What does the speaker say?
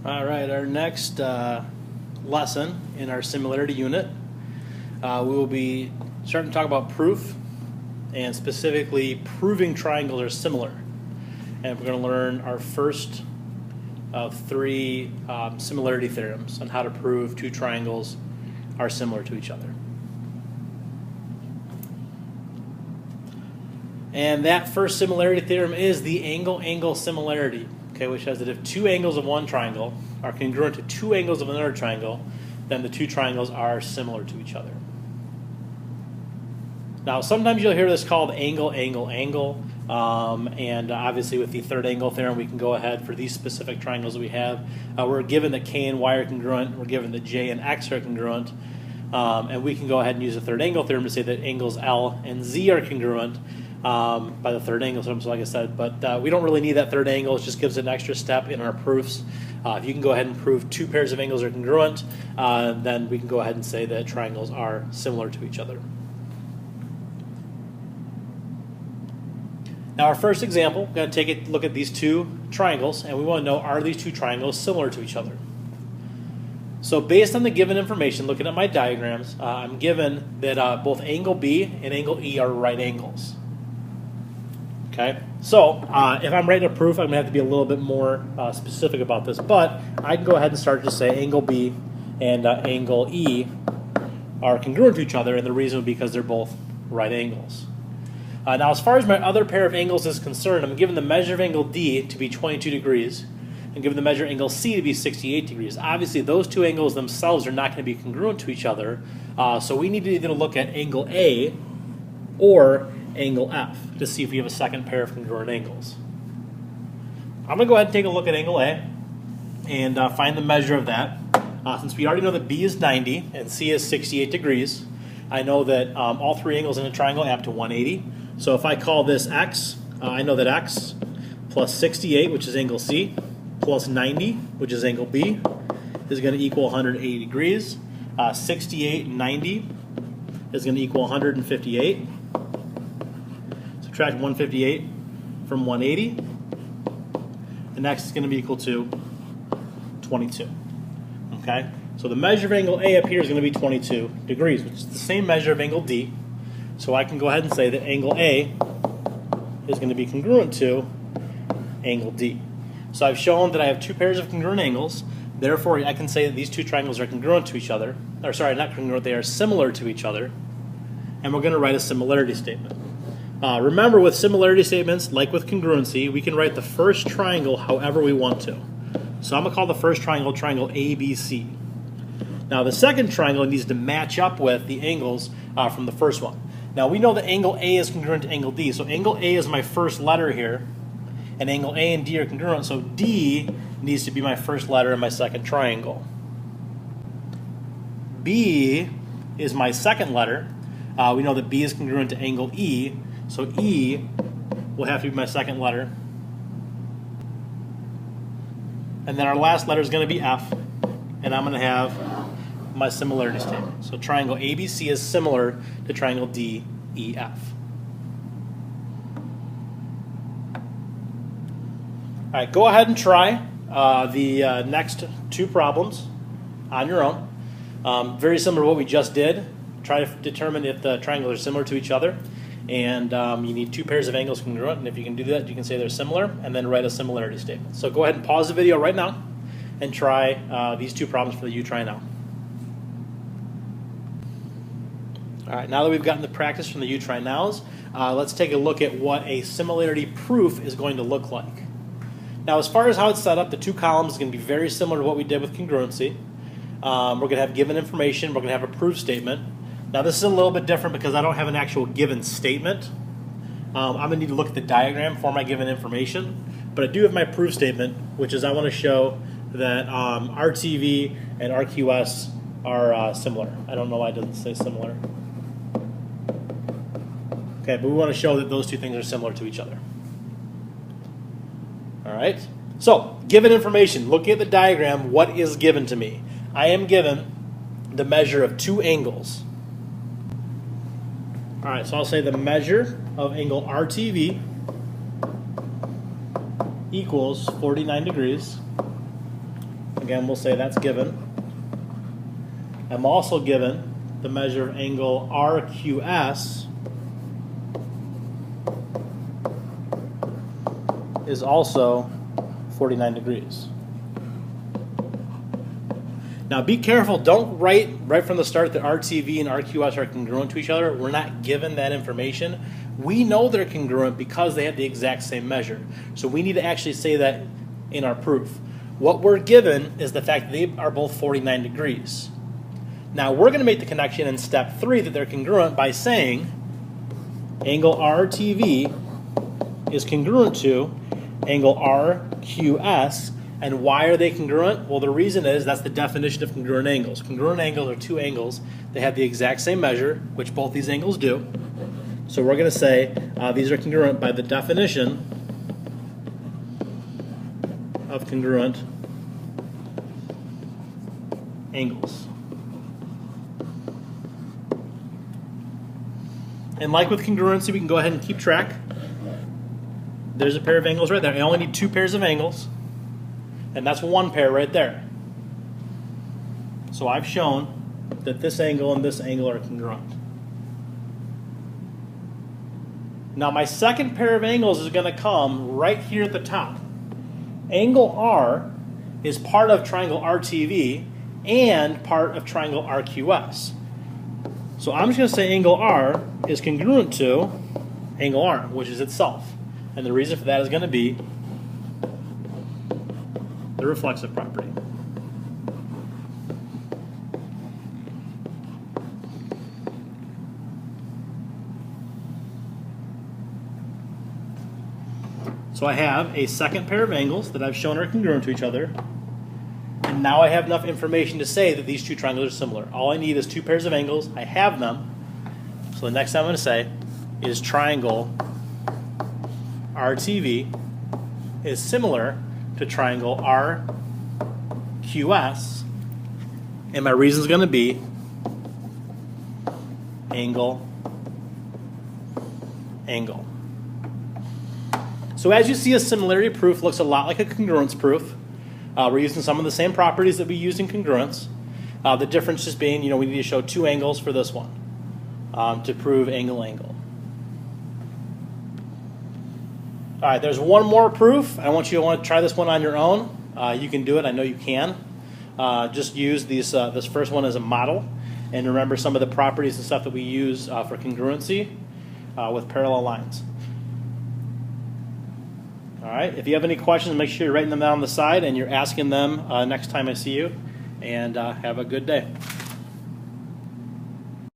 All right, our next lesson in our similarity unit, we will be starting to talk about proof, and specifically proving triangles are similar. And we're going to learn our first of three similarity theorems on how to prove two triangles are similar to each other. And that first similarity theorem is the angle-angle similarity, okay, which says that if two angles of one triangle are congruent to two angles of another triangle, then the two triangles are similar to each other. Now, sometimes you'll hear this called angle, angle, angle, and obviously with the third angle theorem, we can go ahead for these specific triangles that we have. We're given that K and Y are congruent, we're given that J and X are congruent, and we can go ahead and use the third angle theorem to say that angles L and Z are congruent by the third angle theorem, so like I said, but we don't really need that third angle. It just gives an extra step in our proofs. If you can go ahead and prove two pairs of angles are congruent, then we can go ahead and say that triangles are similar to each other. Now, our first example, we're going to take a look at these two triangles, and we want to know, are these two triangles similar to each other? So based on the given information, looking at my diagrams, I'm given that both angle B and angle E are right angles. Okay, so if I'm writing a proof, I'm going to have to be a little bit more specific about this, but I can go ahead and start to say angle B and angle E are congruent to each other, and the reason would be because they're both right angles. Now, as far as my other pair of angles is concerned, I'm given the measure of angle D to be 22 degrees, and given the measure of angle C to be 68 degrees. Obviously, those two angles themselves are not going to be congruent to each other, so we need to either look at angle A or angle F to see if we have a second pair of congruent angles. I'm going to go ahead and take a look at angle A and find the measure of that. Since we already know that B is 90 and C is 68 degrees, I know that all three angles in a triangle add up to 180. So if I call this X, I know that X plus 68, which is angle C, plus 90, which is angle B, is going to equal 180 degrees. 68 and 90 is going to equal 158. Subtract 158 from 180, and X is going to be equal to 22. Okay? So the measure of angle A up here is going to be 22 degrees, which is the same measure of angle D. So I can go ahead and say that angle A is going to be congruent to angle D. So I've shown that I have two pairs of congruent angles. Therefore, I can say that these two triangles are congruent to each other. Or sorry, not congruent, they are similar to each other. And we're going to write a similarity statement. Remember, with similarity statements, like with congruency, we can write the first triangle however we want to. So I'm going to call the first triangle triangle ABC. Now, the second triangle needs to match up with the angles from the first one. Now, we know that angle A is congruent to angle D, so angle A is my first letter here, and angle A and D are congruent, so D needs to be my first letter in my second triangle. B is my second letter. We know that B is congruent to angle E, so E will have to be my second letter. And then our last letter is going to be F, and I'm going to have my similarity statement. So triangle ABC is similar to triangle DEF. All right, go ahead and try the next two problems on your own. Very similar to what we just did. Try to determine if the triangles are similar to each other. And you need two pairs of angles congruent, and if you can do that, you can say they're similar, and then write a similarity statement. So go ahead and pause the video right now and try these two problems for the You Try Now. All right, now that we've gotten the practice from the You Try Nows, let's take a look at what a similarity proof is going to look like. Now, as far as how it's set up, the two columns is going to be very similar to what we did with congruency. We're going to have given information, we're going to have a proof statement. Now, this is a little bit different because I don't have an actual given statement. I'm going to need to look at the diagram for my given information, but I do have my proof statement, which is I want to show that RTV and ARQS are similar. I don't know why it doesn't say similar. Okay, but we want to show that those two things are similar to each other. All right, so given information, looking at the diagram, what is given to me? I am given the measure of two angles. All right, so I'll say the measure of angle RTV equals 49 degrees, Again, we'll say that's given. I'm also given the measure of angle RQS is also 49 degrees. Now be careful, don't write right from the start that RTV and RQS are congruent to each other. We're not given that information. We know they're congruent because they have the exact same measure. So we need to actually say that in our proof. What we're given is the fact that they are both 49 degrees. Now we're going to make the connection in step 3 that they're congruent by saying angle RTV is congruent to angle RQS. And why are they congruent? Well, the reason is that's the definition of congruent angles. Congruent angles are two angles. They have the exact same measure, which both these angles do. So we're going to say these are congruent by the definition of congruent angles. And like with congruency, we can go ahead and keep track. There's a pair of angles right there. I only need 2 pairs of angles. And that's one pair right there. So I've shown that this angle and this angle are congruent. Now my second pair of angles is going to come right here at the top. Angle R is part of triangle RTV and part of triangle RQS. So I'm just going to say angle R is congruent to angle R, which is itself. And the reason for that is going to be the reflexive property. So I have a second pair of angles that I've shown are congruent to each other. And now I have enough information to say that these two triangles are similar. All I need is 2 pairs of angles. I have them. So the next thing I'm going to say is triangle RTV is similar to triangle RQS, and my reason is going to be angle. So as you see, a similarity proof looks a lot like a congruence proof. We're using some of the same properties that we use in congruence. The difference just being, we need to show 2 angles for this one to prove angle. All right, there's one more proof. I want you to try this one on your own. You can do it. I know you can. Just use this first one as a model, and remember some of the properties and stuff that we use for congruency with parallel lines. All right. If you have any questions, make sure you're writing them down on the side and you're asking them next time I see you. And have a good day.